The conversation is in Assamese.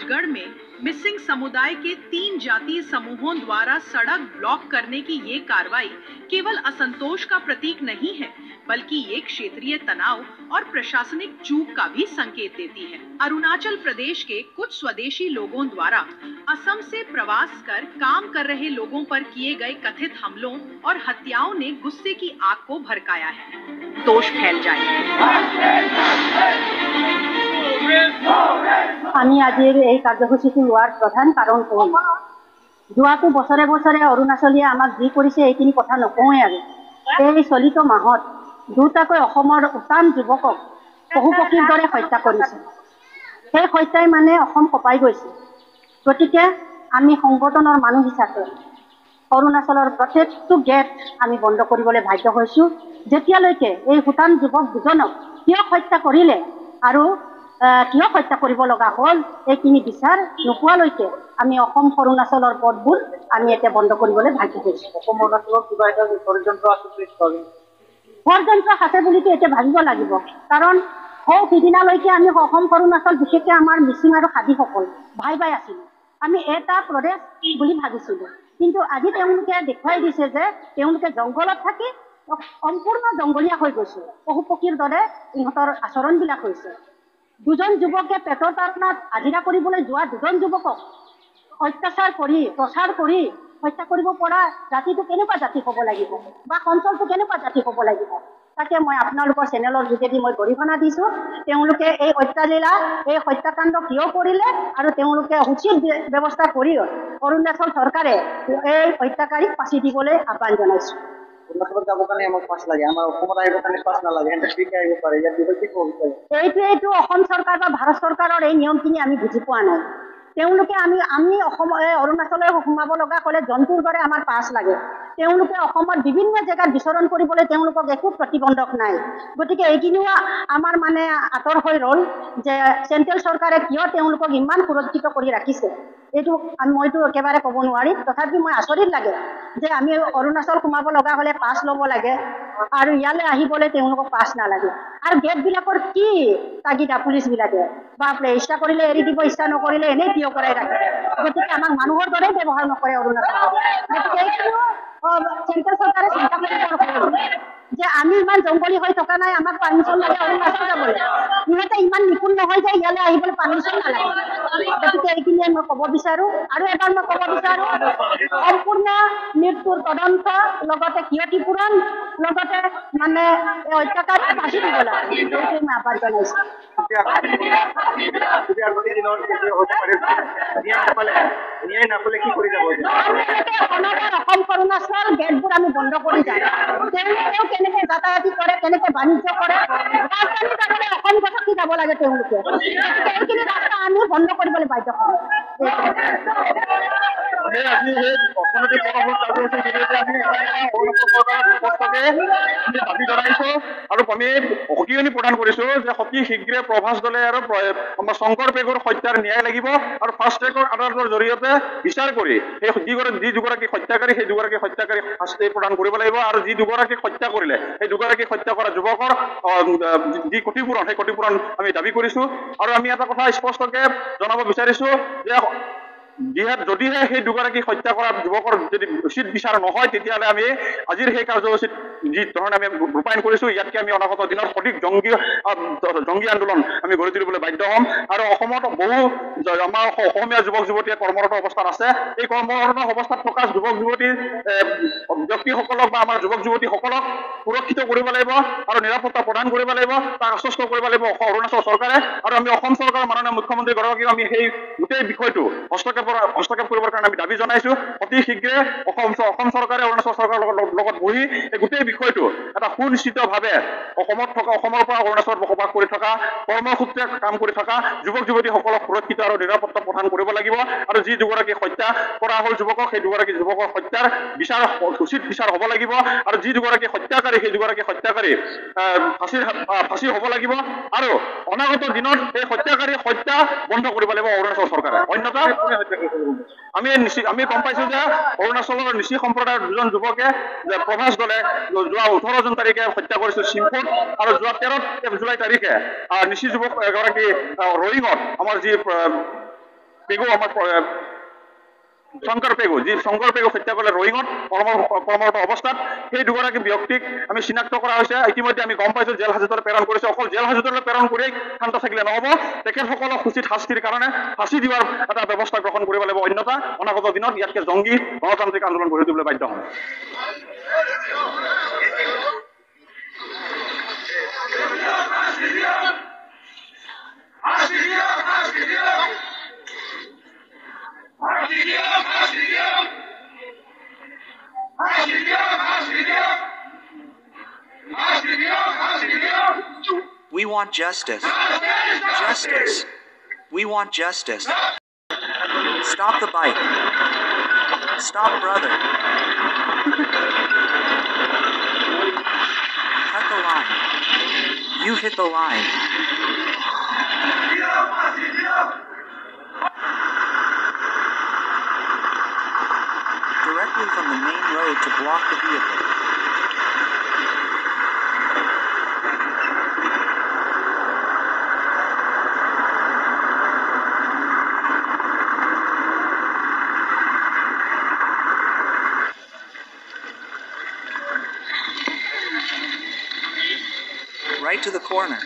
राजगढ़ में मिसिंग समुदाय के 3 जातीय समूहों द्वारा सड़क ब्लॉक करने की ये कार्रवाई केवल असंतोष का प्रतीक नहीं है, बल्कि ये क्षेत्रीय तनाव और प्रशासनिक चूक का भी संकेत देती है। अरुणाचल प्रदेश के कुछ स्वदेशी लोगों द्वारा असम से प्रवास कर काम कर रहे लोगों पर किए गए कथित हमलों और हत्याओं ने गुस्से की आग को भड़काया है। दोष फैल আমি আজিৰ এই কাৰ্যসূচীটো লোৱাৰ প্ৰধান কাৰণ হ'ল যোৱাটো বছৰে বছৰে অৰুণাচলীয়ে আমাক যি কৰিছে এইখিনি কথা নকওঁৱে আৰু এই চলিত মাহত দুটাকৈ অসমৰ উটান যুৱকক পশুপক্ষীৰ দৰে হত্যা কৰিছে। সেই হত্যাই মানে অসম কঁপাই গৈছে। গতিকে আমি সংগঠনৰ মানুহ হিচাপে অৰুণাচলৰ প্ৰত্যেকটো গেট আমি বন্ধ কৰিবলৈ বাধ্য হৈছোঁ। যেতিয়ালৈকে এই উটান যুৱক দুজনক কিয় হত্যা কৰিলে আৰু কিয় হত্যা কৰিব লগা হ'ল এইখিনি বিচাৰ নোপোৱালৈকে আমি অসম অৰুণাচলৰ পথবোৰ আমি এতিয়া বন্ধ কৰিবলৈ বাধ্য হৈছোঁ। অসম অৰুণাচলৰ কিবা এটা ষড়যন্ত্ৰ আছে বুলিতো এতিয়া ভাবিব লাগিব, কাৰণ সিদিনালৈকে আমি অসম অৰুণাচল বিশেষকৈ আমাৰ মিচিং আৰু হাদিসকল ভাই ভাই আছিলোঁ। আমি এটা প্ৰদেশ বুলি ভাবিছিলোঁ, কিন্তু আজি তেওঁলোকে দেখুৱাই দিছে যে তেওঁলোকে জংঘলত থাকি সম্পূৰ্ণ জংঘলীয়া হৈ গৈছে। পশুপক্ষীৰ দৰে ইহঁতৰ আচৰণবিলাক হৈছে। দুজন যুৱকে পেটৰ তাৰণাত হাজিৰা কৰিবলৈ যোৱা দুজন যুৱকক অত্যাচাৰ কৰি প্ৰচাৰ কৰি হত্যা কৰিব পৰা জাতিটো কেনেকুৱা জাতি হ'ব লাগিব বা অঞ্চলটো কেনেকুৱা জাতি হ'ব লাগিব, তাকে মই আপোনালোকৰ চেনেলৰ যোগেদি মই গৰিহণা দিছোঁ। তেওঁলোকে এই অত্যালীলা এই হত্যাকাণ্ড কিয় কৰিলে আৰু তেওঁলোকে উচিত ব্যৱস্থা কৰি অৰুণাচল চৰকাৰে এই হত্যাকাৰীক ফাঁচি দিবলৈ আহ্বান জনাইছোঁ। এইটো অসম চৰকাৰ বা ভাৰত চৰকাৰৰ এই নিয়মখিনি আমি বুজি পোৱা নাই। তেওঁলোকে আমি অসম অৰুণাচললৈ সোমাব লগা হ'লে জন্তুৰ দৰে আমাৰ পাছ লাগে। তেওঁলোকে অসমৰ বিভিন্ন জেগাত বিচৰণ কৰিবলৈ তেওঁলোকক একো প্ৰতিবন্ধক নাই। গতিকে এইখিনিও আমাৰ মানে আঁতৰ হৈ ৰ'ল যে চেণ্ট্ৰেল চৰকাৰে কিয় তেওঁলোকক ইমান সুৰক্ষিত কৰি ৰাখিছে। এইটো মইতো একেবাৰে ক'ব নোৱাৰিম। তথাপি মই আচৰিত লাগে যে আমি অৰুণাচল সোমাব লগা হ'লে পাছ ল'ব লাগে আৰু ইয়ালৈ আহিবলৈ তেওঁলোকক পাছ নালাগে। আৰু গেটবিলাকৰ কি তাগিদা পুলিচবিলাকে বাপৰে, ইচ্ছা কৰিলে এৰি দিব, ইচ্ছা নকৰিলে এনেই থিয় কৰাই ৰাখে। গতিকে আমাক মানুহৰ দৰে ব্যৱহাৰ নকৰে অৰুণাচল। গতিকে এইখিনিও চেণ্ট্ৰেল চৰকাৰে চিন্তা কৰিব যে আমি ইমান জংঘলী হৈ থকা নাই, আমাক পাৰ্মিশ্যন লাগে অৰুণাচল যাবলৈ। ইহঁতে ইমান নিপুণ নহয় যে ইয়ালৈ আহিবলৈ পাৰ্মিশ্যন নালাগে। গতিকে এইখিনিয়ে মই ক'ব বিচাৰোঁ। আৰু এবাৰ মই ক'ব বিচাৰোঁ, সম্পূৰ্ণ মৃত্যুৰ তদন্ত লগতে ক্ষতিপূৰণ লগতে মানে হত্যাকাৰীক ফাঁচি দিব লাগে, এইটোৱে মই আহ্বান জনাইছোঁ। অসম অৰুণাচল গেটবোৰ আমি বন্ধ কৰি যাম। তেওঁলোকেও কেনেকৈ যাতায়াতি কৰে, কেনেকৈ বাণিজ্য কৰে, অসম গঠকি যাব লাগে তেওঁলোকে। এইখিনি ৰাস্তা আমি বন্ধ কৰিবলৈ বাধ্য হ'ম। দাবী জনাইছো আৰু আমি সকিয়নি প্ৰদান কৰিছো যে অতি শীঘ্ৰে প্ৰভাস দলে আৰু আমাৰ শংকৰ পেগুৰ হত্যাৰ ন্যায় লাগিব আৰু ফাষ্ট ট্ৰেকৰ আদালতৰ জৰিয়তে বিচাৰ কৰি সেই যি দুগৰাকী হত্যাকাৰী সেই দুগৰাকী হত্যাকাৰী শাস্তি প্ৰদান কৰিব লাগিব। আৰু যি দুগৰাকী হত্যা কৰিলে সেই দুগৰাকী হত্যা কৰা যুৱকৰ যি ক্ষতিপূৰণ সেই ক্ষতিপূৰণ আমি দাবী কৰিছো। আৰু আমি এটা কথা স্পষ্টকে জনাব বিচাৰিছো যে যদিহে সেই দুগৰাকী হত্যা কৰা যুৱকৰ যদি উচিত বিচাৰ নহয়, তেতিয়াহ'লে আমি আজিৰ সেই কাৰ্যসূচীত যি ধৰণে আমি ৰূপায়ণ কৰিছো, ইয়াতকে আমি অনাগত দিনত সঠিক জংগী আন্দোলন আমি গঢ়ি তুলিবলৈ বাধ্য হ'ম। আৰু অসমত বহু আমাৰ অসমীয়া যুৱক যুৱতীয়ে কৰ্মৰত অৱস্থাত আছে। এই কৰ্মৰত অৱস্থাত থকা যুৱক যুৱতীৰ ব্যক্তিসকলক বা আমাৰ যুৱক যুৱতীসকলক সুৰক্ষিত কৰিব লাগিব আৰু নিৰাপত্তা প্ৰদান কৰিব লাগিব, তাক আশ্বস্ত কৰিব লাগিব অৰুণাচল চৰকাৰে। আৰু আমি অসম চৰকাৰৰ মাননীয় মুখ্যমন্ত্ৰীগৰাকীক আমি সেই গোটেই বিষয়টো হস্তক্ষেপ কৰিবৰ কাৰণে আমি দাবী জনাইছো। অতি শীঘ্ৰে অসম চৰকাৰে অৰুণাচল চৰকাৰৰ লগত বহি এই গোটেই বিষয়টো এটা সুনিশ্চিতভাৱে অসমৰ পৰা অৰুণাচলত বসবাস কৰি থকা কৰ্মসূত্ৰে কাম কৰি থকা যুৱক যুৱতীসকলক সুৰক্ষিত আৰু নিৰাপত্তা প্ৰদান কৰিব লাগিব। আৰু যি দুগৰাকী হত্যা কৰা হ'ল যুৱকক, সেই দুগৰাকী যুৱকৰ হত্যাৰ উচিত বিচাৰ হ'ব লাগিব। আৰু যি দুগৰাকী হত্যাকাৰী সেই দুগৰাকী হত্যাকাৰী ফাঁচি হ'ব লাগিব। আৰু অনাগত দিনত এই হত্যাকাৰী হত্যা বন্ধ কৰিব লাগিব অৰুণাচল চৰকাৰে। অন্যথা আমি গম পাইছো যে অৰুণাচলৰ নিচি সম্প্ৰদায়ৰ দুজন যুৱকে প্ৰভাস দলে যোৱা 18 জুন তাৰিখে হত্যা কৰিছিল চিম্ফুত, আৰু যোৱা 13 জুলাই তাৰিখে নিচি যুৱক এগৰাকী ৰয়িঙত আমাৰ যি পেগু আমাৰ শংকৰ পেগু যি শংকৰ পেগু হত্যা কৰিলে ৰয়িঙত কৰ্মৰত অৱস্থাত সেই দুগৰাকী ব্যক্তিক আমি চিনাক্ত কৰা হৈছে ইতিমধ্যে আমি গম পাইছো জেল হাজতলৈ প্ৰেৰণ কৰিছে অকল জেল হাজতলৈ প্ৰেৰণ কৰি শান্ত থাকিলে নহ'ব তেখেতসকলক উচিত শাস্তিৰ কাৰণে ফাঁচি দিয়াৰ এটা ব্যৱস্থা গ্ৰহণ কৰিব লাগিব অন্যথা অনাগত দিনত ইয়াতকে জংগী গণতান্ত্ৰিক আন্দোলন গঢ়ি তুলিবলৈ বাধ্য হ'ম We want justice. Justice. We want justice. Stop the bike. Stop, brother. Cut the line. You hit the line. Directly from the main road to block the vehicle. Right to the corner.